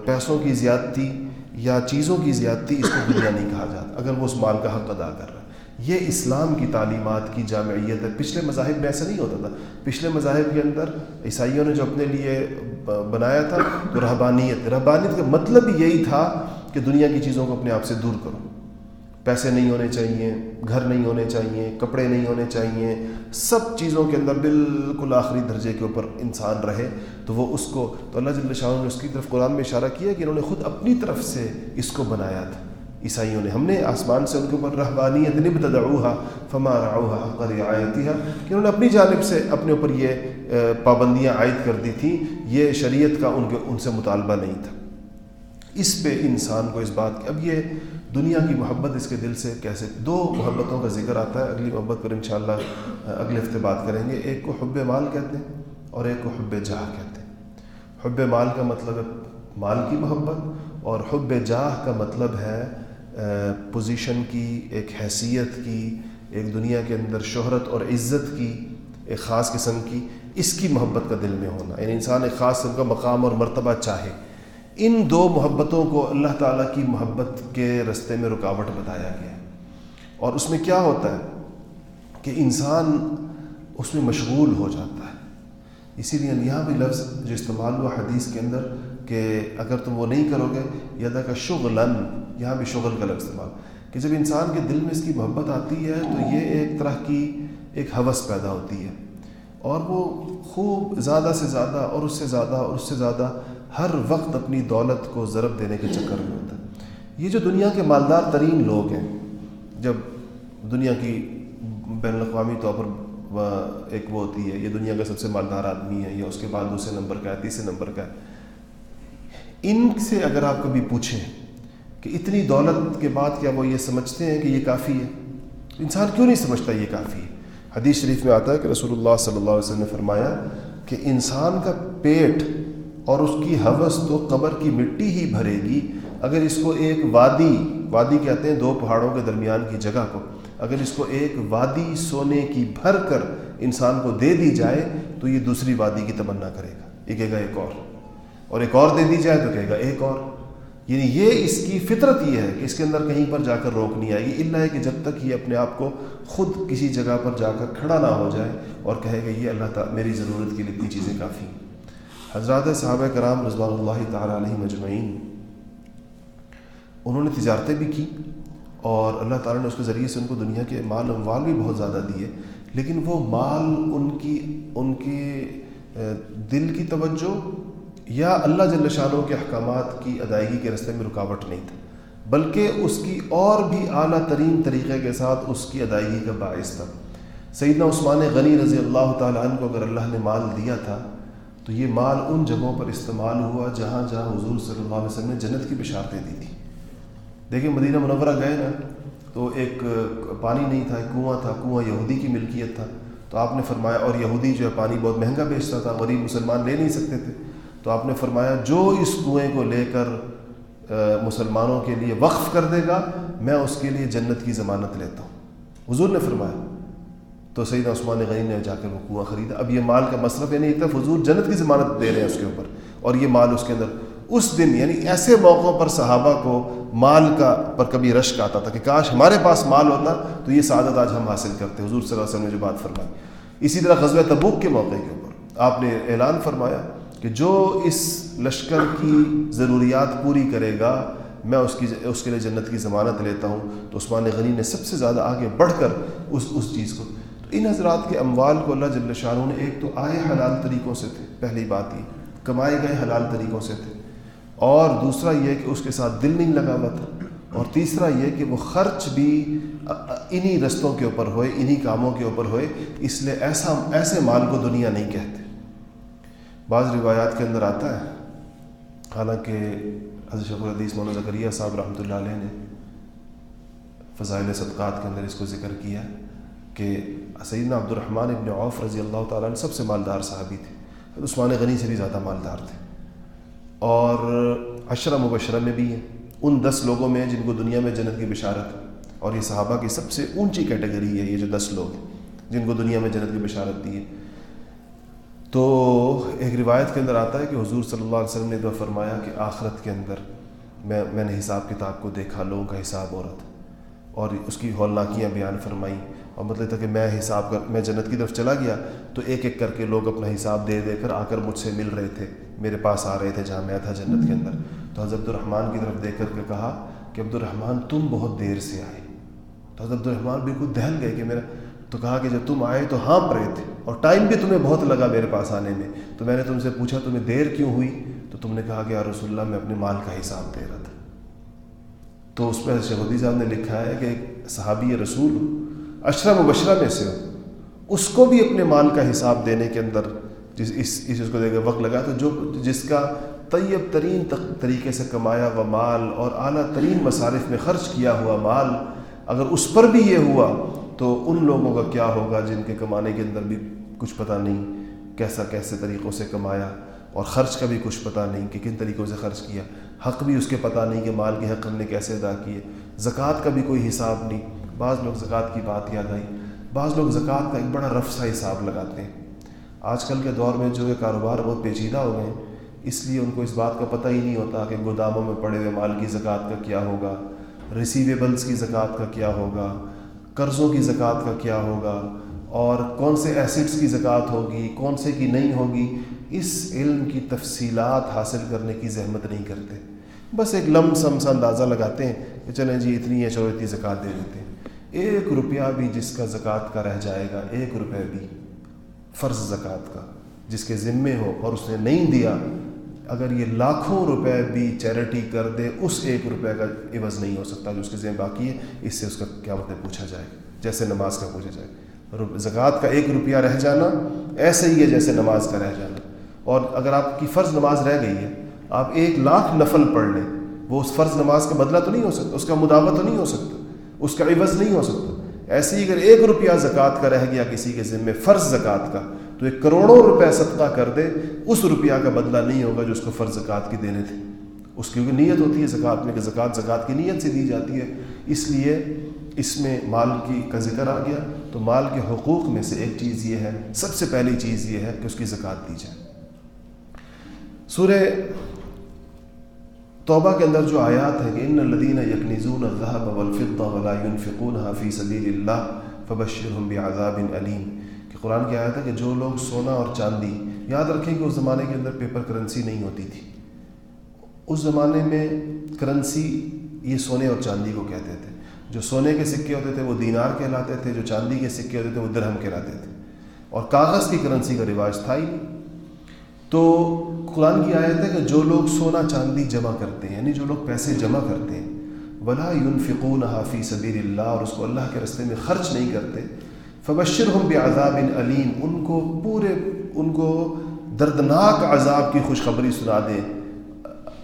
پیسوں کی زیادتی یا چیزوں کی زیادتی اس کو دنیا نہیں کہا جاتا, اگر وہ اس مال کا حق ادا کر رہا ہے. یہ اسلام کی تعلیمات کی جامعیت ہے. پچھلے مذاہب میں ایسا نہیں ہوتا تھا. پچھلے مذاہب کے اندر عیسائیوں نے جو اپنے لیے بنایا تھا تو رہبانیت کا مطلب ہی یہی تھا کہ دنیا کی چیزوں کو اپنے آپ سے دور کرو. پیسے نہیں ہونے چاہیے, گھر نہیں ہونے چاہیے, کپڑے نہیں ہونے چاہیے, سب چیزوں کے اندر بالکل آخری درجے کے اوپر انسان رہے. تو وہ اس کو, تو اللہ جل شانہ نے اس کی طرف قرآن میں اشارہ کیا کہ انہوں نے خود اپنی طرف سے اس کو بنایا تھا. عیسائیوں نے, ہم نے آسمان سے ان کے اوپر رہبانیت ابتدعوها فما رعوها حق رعایتها, کہ انہوں نے اپنی جانب سے اپنے اوپر یہ پابندیاں عائد کر دی تھیں. یہ شریعت کا ان سے مطالبہ نہیں تھا. اس پہ انسان کو اس بات کی, اب یہ دنیا کی محبت اس کے دل سے کیسے, دو محبتوں کا ذکر آتا ہے. اگلی محبت پر انشاءاللہ اگلے ہفتے بات کریں گے. ایک کو حب مال کہتے ہیں اور ایک کو حب جاہ کہتے ہیں. حب مال کا مطلب ہے مال کی محبت, اور حب جاہ کا مطلب ہے پوزیشن کی, ایک حیثیت کی, ایک دنیا کے اندر شہرت اور عزت کی, ایک خاص قسم کی, اس کی محبت کا دل میں ہونا. یعنی انسان ایک خاص قسم کا مقام اور مرتبہ چاہے. ان دو محبتوں کو اللہ تعالیٰ کی محبت کے رستے میں رکاوٹ بتایا گیا ہے. اور اس میں کیا ہوتا ہے کہ انسان اس میں مشغول ہو جاتا ہے. اسی لیے یہاں بھی لفظ جو استعمال ہوا حدیث کے اندر کہ اگر تم وہ نہیں کرو گے یدا کا شغلاً, یہاں بھی شغل کا لفظ استعمال, کہ جب انسان کے دل میں اس کی محبت آتی ہے تو یہ ایک طرح کی ایک ہوس پیدا ہوتی ہے, اور وہ خوب زیادہ سے زیادہ اور اس سے زیادہ اور اس سے زیادہ ہر وقت اپنی دولت کو ضرب دینے کے چکر میں ہوتا ہے. یہ جو دنیا کے مالدار ترین لوگ ہیں, جب دنیا کی بین الاقوامی طور پر ایک وہ ہوتی ہے, یہ دنیا کا سب سے مالدار آدمی ہے, یا اس کے بعد دوسرے نمبر کا ہے, تیسرے نمبر کا ہے, ان سے اگر آپ کبھی پوچھیں کہ اتنی دولت کے بعد کیا وہ یہ سمجھتے ہیں کہ یہ کافی ہے؟ انسان کیوں نہیں سمجھتا یہ کافی ہے؟ حدیث شریف میں آتا ہے کہ رسول اللہ صلی اللہ علیہ وسلم نے فرمایا کہ انسان کا پیٹ اور اس کی ہوس تو قبر کی مٹی ہی بھرے گی, اگر اس کو ایک وادی کہتے ہیں دو پہاڑوں کے درمیان کی جگہ کو, اگر اس کو ایک وادی سونے کی بھر کر انسان کو دے دی جائے تو یہ دوسری وادی کی تمنا کرے گا, یہ کہے گا ایک اور ایک اور دے دی جائے تو کہے گا ایک اور. یعنی یہ اس کی فطرت یہ ہے کہ اس کے اندر کہیں پر جا کر روک نہیں آئے گی, الا ہے کہ جب تک یہ اپنے آپ کو خود کسی جگہ پر جا کر کھڑا نہ ہو جائے اور کہے گا یہ اللہ تعالیٰ میری ضرورت کے لیے اتنی چیزیں کافی ہیں. حضرات صحابہ کرام رضوان اللہ تعالیٰ علیہم اجمعین, انہوں نے تجارتیں بھی کی اور اللہ تعالیٰ نے اس کے ذریعے سے ان کو دنیا کے مال اموال بھی بہت زیادہ دیے, لیکن وہ مال ان کے دل کی توجہ یا اللہ جل شانہ کے احکامات کی ادائیگی کے راستے میں رکاوٹ نہیں تھا، بلکہ اس کی اور بھی اعلیٰ ترین طریقے کے ساتھ اس کی ادائیگی کا باعث تھا۔ سیدنا عثمان غنی رضی اللہ تعالیٰ عنہ کو اگر اللہ نے مال دیا تھا تو یہ مال ان جگہوں پر استعمال ہوا جہاں جہاں حضور صلی اللہ علیہ وسلم نے جنت کی بشارتیں دی تھیں۔ دیکھیں مدینہ منورہ گئے نا تو ایک پانی نہیں تھا، ایک کنواں تھا، کنواں یہودی کی ملکیت تھا، تو آپ نے فرمایا، اور یہودی جو ہے پانی بہت مہنگا بیچتا تھا، غریب مسلمان لے نہیں سکتے تھے، تو آپ نے فرمایا جو اس کنویں کو لے کر مسلمانوں کے لیے وقف کر دے گا میں اس کے لیے جنت کی ضمانت لیتا ہوں، حضور نے فرمایا۔ تو سیدنا عثمان غنی نے جا کر وہ کنواں خریدا۔ اب یہ مال کا مصرف یعنی ایک طرف حضور جنت کی ضمانت دے رہے ہیں اس کے اوپر، اور یہ مال اس کے اندر اس دن، یعنی ایسے موقعوں پر صحابہ کو مال کا پر کبھی رشک آتا تھا کہ کاش ہمارے پاس مال ہوتا تو یہ سعادت آج ہم حاصل کرتے، حضور صلی اللہ علیہ وسلم نے جو بات فرمائی۔ اسی طرح غزوہ تبوک کے موقع کے اوپر آپ نے اعلان فرمایا کہ جو اس لشکر کی ضروریات پوری کرے گا میں اس کے لیے جنت کی ضمانت لیتا ہوں۔ تو عثمان غنی نے سب سے زیادہ آگے بڑھ کر اس چیز کو، تو ان حضرات کے اموال کو اللہ جل شانہ نے ایک تو آئے حلال طریقوں سے تھے، پہلی بات یہ کمائے گئے حلال طریقوں سے تھے، اور دوسرا یہ کہ اس کے ساتھ دل نہیں لگا ہوا تھا، اور تیسرا یہ کہ وہ خرچ بھی انہی رستوں کے اوپر ہوئے، انہی کاموں کے اوپر ہوئے، اس لیے ایسے مال کو دنیا نہیں کہتے۔ بعض روایات کے اندر آتا ہے، حالانکہ حضرت شیخ الحدیث مولانا زکریا صاحب رحمۃ اللہ علیہ نے فضائل صدقات کے اندر اس کو ذکر کیا کہ سیدنا عبد الرحمن ابن عوف رضی اللہ تعالیٰ عنہ سب سے مالدار صحابی تھے، عثمان غنی سے بھی زیادہ مالدار تھے، اور عشرہ مبشرہ میں بھی ہیں، ان 10 لوگوں میں جن کو دنیا میں جنت کی بشارت ہے، اور یہ صحابہ کی سب سے اونچی کیٹیگری ہے یہ جو 10 لوگ ہیں جن کو دنیا میں جنت کی بشارت دی ہے۔ تو ایک روایت کے اندر آتا ہے کہ حضور صلی اللہ علیہ وسلم نے دعا فرمایا کہ آخرت کے اندر میں نے حساب کتاب کو دیکھا، لوگوں کا حساب ہو رہا تھا، اور اس کی ہولناکیاں بیان فرمائیں، اور مطلب تھا کہ میں جنت کی طرف چلا گیا تو ایک ایک کر کے لوگ اپنا حساب دے کر آ کر مجھ سے مل رہے تھے، میرے پاس آ رہے تھے جہاں میں تھا جنت کے اندر۔ تو حضرت عبدالرحمن کی طرف دیکھ کر کے کہا کہ عبدالرحمن تم بہت دیر سے آئے۔ تو حضرت عبدالرحمن بالکل دہل گئے کہ تو کہا کہ جب تم آئے تو ہانپ رہے تھے اور ٹائم بھی تمہیں بہت لگا میرے پاس آنے میں، تو میں نے تم سے پوچھا تمہیں دیر کیوں ہوئی، تو تم نے کہا کہ یا رسول اللہ میں اپنے مال کا حساب دے رہا تھا۔ تو اس پہ شیخ الحدیث صاحب نے لکھا ہے کہ ایک صحابی رسول عشرہ مبشرہ میں سے ہو، اس کو بھی اپنے مال کا حساب دینے کے اندر اس کو دے کے وقت لگا، تو جس کا طیب ترین طریقے سے کمایا ہوا مال اور اعلیٰ ترین مصارف میں خرچ کیا ہوا مال اگر اس پر بھی یہ ہوا تو ان لوگوں کا کیا ہوگا جن کے کمانے کے اندر بھی کچھ پتہ نہیں کیسے طریقوں سے کمایا، اور خرچ کا بھی کچھ پتہ نہیں کہ کن طریقوں سے خرچ کیا، حق بھی اس کے پتہ نہیں کہ مال کے حق ہم نے کیسے ادا کیے، زکوٰۃ کا بھی کوئی حساب نہیں۔ بعض لوگ زکوٰۃ کی بات یاد آئی، بعض لوگ زکوٰۃ کا ایک بڑا رف سا حساب لگاتے ہیں۔ آج کل کے دور میں جو یہ کاروبار بہت پیچیدہ ہو گئے ہیں، اس لیے ان کو اس بات کا پتہ ہی نہیں ہوتا کہ گوداموں میں پڑے ہوئے مال کی زکوٰۃ کا کیا ہوگا، ریسیویبلز کی زکوٰۃ کا کیا ہوگا، قرضوں کی زکوٰۃ کا کیا ہوگا، اور کون سے ایسٹس کی زکوٰۃ ہوگی، کون سے کی نہیں ہوگی۔ اس علم کی تفصیلات حاصل کرنے کی زحمت نہیں کرتے، بس ایک لم سم سا اندازہ لگاتے ہیں کہ چلیں جی اتنی ہے چلو اتنی زکوٰۃ دے دیتے ہیں۔ 1 روپیہ بھی جس کا زکوٰۃ کا رہ جائے گا، 1 روپے بھی فرض زکوٰۃ کا جس کے ذمے ہو اور اس نے نہیں دیا، اگر یہ لاکھوں روپے بھی چیریٹی کر دے، اس 1 روپے کا عوض نہیں ہو سکتا جو اس کے ذمہ باقی ہے، اس سے اس کا قیامت میں پوچھا جائے جیسے نماز کا پوچھا جائے۔ زکوٰۃ کا 1 روپیہ رہ جانا ایسے ہی ہے جیسے نماز کا رہ جانا، اور اگر آپ کی فرض نماز رہ گئی ہے، آپ 1,00,000 نفل پڑھ لیں، وہ اس فرض نماز کا بدلہ تو نہیں ہو سکتا، اس کا مداوع تو نہیں ہو سکتا، اس کا عوض نہیں ہو سکتا۔ ایسے ہی اگر 1 روپیہ زکوٰۃ کا رہ گیا کسی کے ذمے، فرض زکوٰۃ کا، تو 1 کروڑوں روپے صدقہ کر دے، اس روپیہ کا بدلہ نہیں ہوگا جو اس کو فرض زکوٰۃ کی دینے تھے۔ اس کی نیت ہوتی ہے زکوٰۃ میں کہ زکوٰۃ کی نیت سے دی جاتی ہے، اس لیے اس میں مال کا ذکر آ گیا۔ تو مال کے حقوق میں سے ایک چیز یہ ہے، سب سے پہلی چیز یہ ہے کہ اس کی زکوٰۃ دی جائے۔ سورہ توبہ کے اندر جو آیات ہے کہ ان الذین یکنزون الذهب والفضة ولا ينفقونها فی سبیل اللہ فبشرهم بعذاب علیم، کہ قرآن کی آیت ہے کہ جو لوگ سونا اور چاندی، یاد رکھیں کہ اس زمانے کے اندر پیپر کرنسی نہیں ہوتی تھی، اس زمانے میں کرنسی یہ سونے اور چاندی کو کہتے تھے، جو سونے کے سکے ہوتے تھے وہ دینار کہلاتے تھے، جو چاندی کے سکے ہوتے تھے وہ درہم کہلاتے تھے، اور کاغذ کی کرنسی کا رواج تھا ہی نہیں۔ تو قرآن کی آیت ہے کہ جو لوگ سونا چاندی جمع کرتے ہیں، یعنی جو لوگ پیسے جمع کرتے ہیں، ولا ينفقونها فی سبیل اللہ، اور اس کو اللہ کے راستے میں خرچ نہیں کرتے، فبشرہم بعذاب علیم، ان کو دردناک عذاب کی خوشخبری سنا دے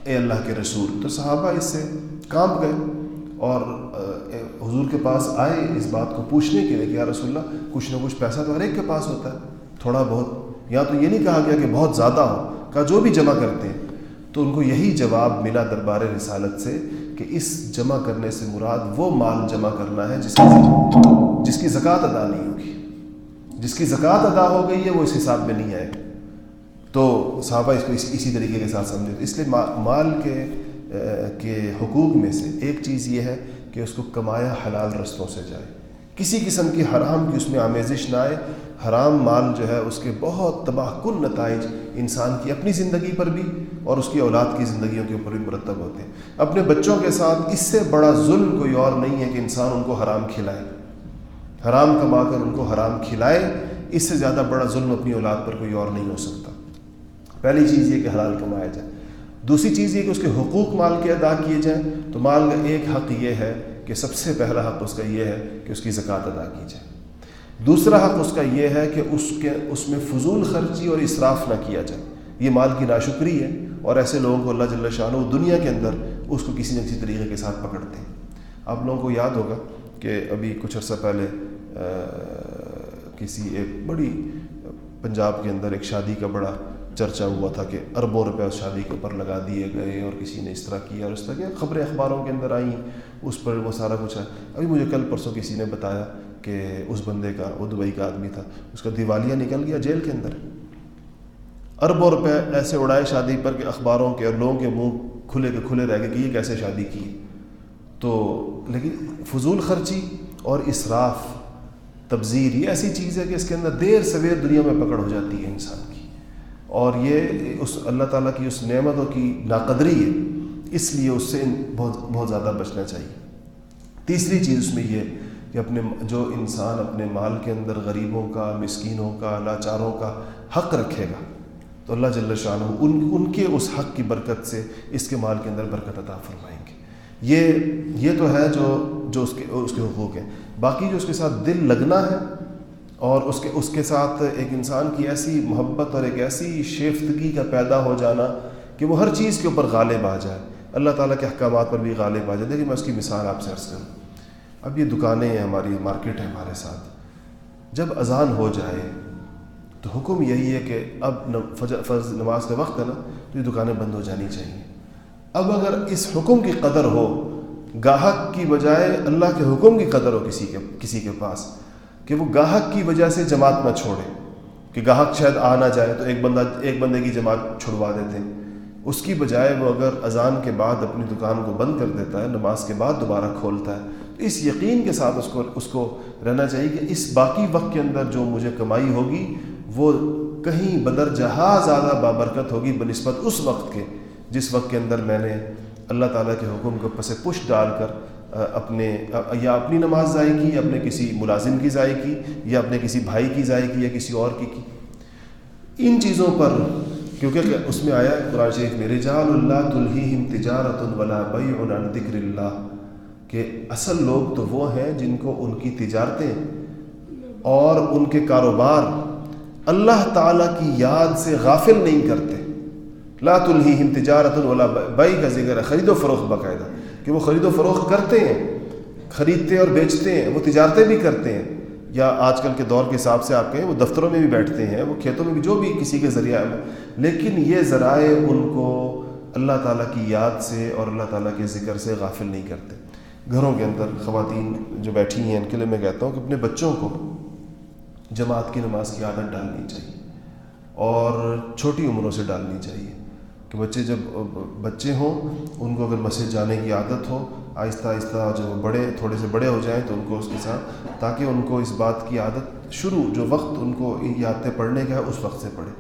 اے اللہ کے رسول۔ تو صحابہ اس سے کانپ گئے اور حضور کے پاس آئے اس بات کو پوچھنے کے لیے کہ یا رسول اللہ کچھ نہ کچھ پیسہ تو ہر ایک کے پاس ہوتا ہے، تھوڑا بہت، یا تو یہ نہیں کہا گیا کہ بہت زیادہ ہو، کہا جو بھی جمع کرتے ہیں۔ تو ان کو یہی جواب ملا دربار رسالت سے کہ اس جمع کرنے سے مراد وہ مال جمع کرنا ہے جس کی زکوٰۃ ادا نہیں ہوگی، جس کی زکوٰۃ ادا ہو گئی ہے وہ اس حساب میں نہیں آئے۔ تو صحابہ اس کو اسی طریقے کے ساتھ سمجھے۔ اس لیے مال کے حقوق میں سے ایک چیز یہ ہے کہ اس کو کمایا حلال رستوں سے جائے، کسی قسم کی حرام کی اس میں آمیزش نہ آئے۔ حرام مال جو ہے اس کے بہت تباہ کن نتائج انسان کی اپنی زندگی پر بھی اور اس کی اولاد کی زندگیوں کے اوپر بھی مرتب ہوتے ہیں۔ اپنے بچوں کے ساتھ اس سے بڑا ظلم کوئی اور نہیں ہے کہ انسان ان کو حرام کھلائے، حرام کما کر ان کو حرام کھلائے، اس سے زیادہ بڑا ظلم اپنی اولاد پر کوئی اور نہیں ہو سکتا۔ پہلی چیز یہ کہ حلال کمایا جائے، دوسری چیز یہ کہ اس کے حقوق مال کے ادا کیے جائیں۔ تو مال کا ایک حق یہ ہے کہ سب سے پہلا حق اس کا یہ ہے کہ اس کی زکوٰۃ ادا کی جائے، دوسرا حق اس کا یہ ہے کہ اس میں فضول خرچی اور اسراف نہ کیا جائے۔ یہ مال کی ناشکری ہے، اور ایسے لوگوں کو اللہ جل شانہ دنیا کے اندر اس کو کسی نہ کسی طریقے کے ساتھ پکڑتے ہیں۔ آپ لوگوں کو یاد ہوگا کہ ابھی کچھ عرصہ پہلے کسی ایک بڑی پنجاب کے اندر ایک شادی کا بڑا چرچا ہوا تھا کہ اربوں روپے اس شادی کے اوپر لگا دیے گئے، اور کسی نے اس طرح کیا اور اس طرح کی خبریں اخباروں کے اندر آئیں، اس پر وہ سارا کچھ ہے۔ ابھی مجھے کل پرسوں کسی نے بتایا کہ اس بندے کا، وہ دبئی کا آدمی تھا، اس کا دیوالیہ نکل گیا، جیل کے اندر اربوں روپے ایسے اڑائے شادی پر کہ اخباروں کے اور لوگوں کے منہ کھلے کے کھلے رہ گئے کہ یہ کیسے شادی کی۔ تو لیکن فضول خرچی اور اسراف، تبذیر، یہ ایسی چیز ہے کہ اس کے اندر دیر سویر دنیا میں پکڑ ہو جاتی ہے انسان کی، اور یہ اس اللہ تعالیٰ کی اس نعمتوں کی ناقدری ہے، اس لیے اس سے بہت زیادہ بچنا چاہیے۔ تیسری چیز اس میں یہ کہ جو انسان اپنے مال کے اندر غریبوں کا، مسکینوں کا، لاچاروں کا حق رکھے گا تو اللہ جل شانہ ان کے اس حق کی برکت سے اس کے مال کے اندر برکت عطا فرمائیں گے۔ یہ تو ہے جو اس کے حقوق ہیں۔ باقی جو اس کے ساتھ دل لگنا ہے اور اس کے ساتھ ایک انسان کی ایسی محبت اور ایک ایسی شیفتگی کا پیدا ہو جانا کہ وہ ہر چیز کے اوپر غالب آ جائے، اللہ تعالیٰ کے احکامات پر بھی غالب آ جائے۔ دیکھیں میں اس کی مثال آپ سے عرض کروں۔ اب یہ دکانیں ہیں، ہماری مارکیٹ ہے ہمارے ساتھ، جب اذان ہو جائے تو حکم یہی ہے کہ اب فرض نماز کا وقت ہے نا، تو یہ دکانیں بند ہو جانی چاہیے۔ اب اگر اس حکم کی قدر ہو، گاہک کی بجائے اللہ کے حکم کی قدر ہو کسی کے پاس، کہ وہ گاہک کی وجہ سے جماعت نہ چھوڑے، کہ گاہک شاید آ نہ جائے تو ایک بندے کی جماعت چھڑوا دیتے ہیں، اس کی بجائے وہ اگر اذان کے بعد اپنی دکان کو بند کر دیتا ہے، نماز کے بعد دوبارہ کھولتا ہے، تو اس یقین کے ساتھ اس کو رہنا چاہیے کہ اس باقی وقت کے اندر جو مجھے کمائی ہوگی وہ کہیں بدرجہ زیادہ بابرکت ہوگی بنسبت اس وقت کے جس وقت کے اندر میں نے اللہ تعالیٰ کے حکم کو پس پش ڈال کر اپنی نماز ضائع کی، یا اپنے کسی ملازم کی ضائع کی، یا اپنے کسی بھائی کی ضائع کی، یا کسی اور کی۔ ان چیزوں پر کیونکہ اس میں آیا قرآن شریف میں رجال اللہ تلہیہم تجارت ولا بیع عن ذکر اللہ، کہ اصل لوگ تو وہ ہیں جن کو ان کی تجارتیں اور ان کے کاروبار اللہ تعالیٰ کی یاد سے غافل نہیں کرتے۔ لا تلہیہم تجارت ولا بیع کا ذکر ہے، خرید و فروخت باقاعدہ، کہ وہ خرید و فروخت کرتے ہیں، خریدتے اور بیچتے ہیں، وہ تجارتیں بھی کرتے ہیں، یا آج کل کے دور کے حساب سے آپ کہیں وہ دفتروں میں بھی بیٹھتے ہیں، وہ کھیتوں میں بھی، جو بھی کسی کے ذریعہ ہے، لیکن یہ ذرائع ان کو اللہ تعالیٰ کی یاد سے اور اللہ تعالیٰ کے ذکر سے غافل نہیں کرتے۔ گھروں کے اندر خواتین جو بیٹھی ہیں، ان کے لیے میں کہتا ہوں کہ اپنے بچوں کو جماعت کی نماز کی عادت ڈالنی چاہیے، اور چھوٹی عمروں سے ڈالنی چاہیے، کہ بچے جب بچے ہوں ان کو اگر مسجد جانے کی عادت ہو، آہستہ آہستہ جب تھوڑے سے بڑے ہو جائیں تو ان کو اس کے ساتھ، تاکہ ان کو اس بات کی عادت جو وقت ان کو یہ عادتیں پڑھنے کا ہے اس وقت سے پڑھے،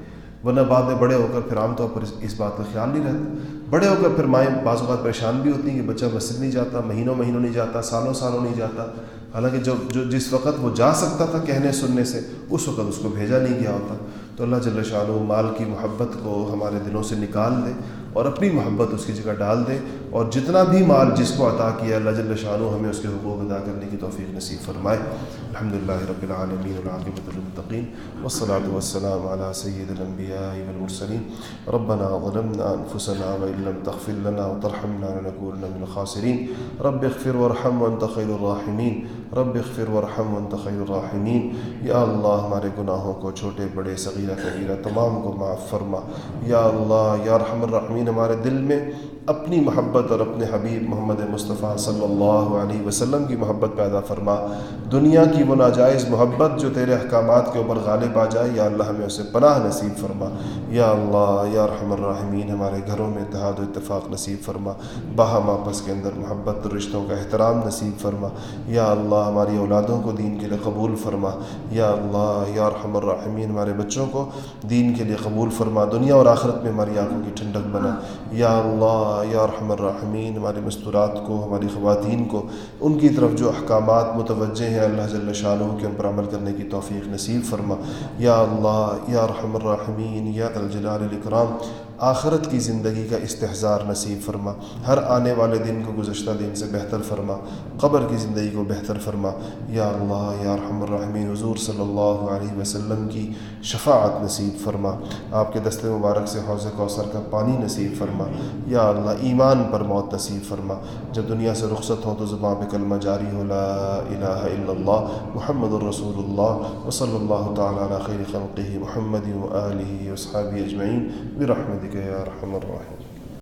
ورنہ بعد میں بڑے ہو کر پھر عام طور پر اس بات کا خیال نہیں رہتا۔ بڑے ہو کر پھر مائیں بعض اوقات پریشان بھی ہوتی ہیں کہ بچہ مسجد نہیں جاتا، مہینوں نہیں جاتا، سالوں نہیں جاتا، حالانکہ جس وقت وہ جا سکتا تھا کہنے سننے سے، اس وقت اس کو بھیجا نہیں گیا ہوتا۔ تو اللہ جل شانہ مال کی محبت کو ہمارے دلوں سے نکال دے اور اپنی محبت اس کی جگہ ڈال دے، اور جتنا بھی مال جس کو عطا کیا اللہ جل شانہ ہمیں اس کے حقوق ادا کرنے کی توفیق نصیب فرمائے۔ الحمدللہ رب العالمین والعاقبۃ للمتقین والصلاة والسلام علی سید الانبیاء والمرسلین۔ ربنا ظلمنا انفسنا وان لم تغفر لنا وترحمنا لنکونن من الخاسرین۔ رب اغفر وارحم وانت خیر الراحمین، رب اغفر وارحم وانت خیر الراحمین۔ یا اللہ ہمارے گناہوں کو، چھوٹے بڑے صغیرہ کبیرہ تمام کو معاف فرما۔ یا اللہ یا ارحم الراحمین ہمارے دل میں اپنی محبت اور اپنے حبیب محمد مصطفیٰ صلی اللہ علیہ وسلم کی محبت پیدا فرما۔ دنیا کی وہ ناجائز محبت جو تیرے احکامات کے اوپر غالب آ جائے، یا اللہ ہمیں اسے پناہ نصیب فرما۔ یا اللہ یا ارحم الراحمین ہمارے گھروں میں اتحاد و اتفاق نصیب فرما، باہم آپس کے اندر محبت اور رشتوں کا احترام نصیب فرما۔ یا اللہ ہماری اولادوں کو دین کے لیے قبول فرما۔ یا اللہ یا ارحم الراحمین ہمارے بچوں کو دین کے لیے قبول فرما، دنیا اور آخرت میں ہماری آنکھوں کی ٹھنڈک بنا۔ یا اللہ یا ارحم الراحمین ہمارے مستورات کو، ہماری خواتین کو، ان کی طرف جو احکامات متوجہ ہیں اللہ جل شانہ کے ان پر عمل کرنے کی توفیق نصیب فرما۔ یا اللہ یا ارحم الراحمین یا ذا الجلال والاکرام آخرت کی زندگی کا استحضار نصیب فرما، ہر آنے والے دن کو گزشتہ دن سے بہتر فرما، قبر کی زندگی کو بہتر فرما۔ یا اللہ یا ارحم الراحمین حضور صلی اللہ علیہ وسلم کی شفاعت نصیب فرما، آپ کے دست مبارک سے حوض کوثر کا پانی نصیب فرما۔ یا اللہ ایمان پر موت نصیب فرما، جب دنیا سے رخصت ہوں تو زبان پہ کلمہ جاری ہو لا الہ الا اللہ محمد الرسول اللہ وصلی اللہ تعالی علی خیر خلقہ محمد وآلہ وصحبہ اجمعین برحمتک یا ارحم الراحمین۔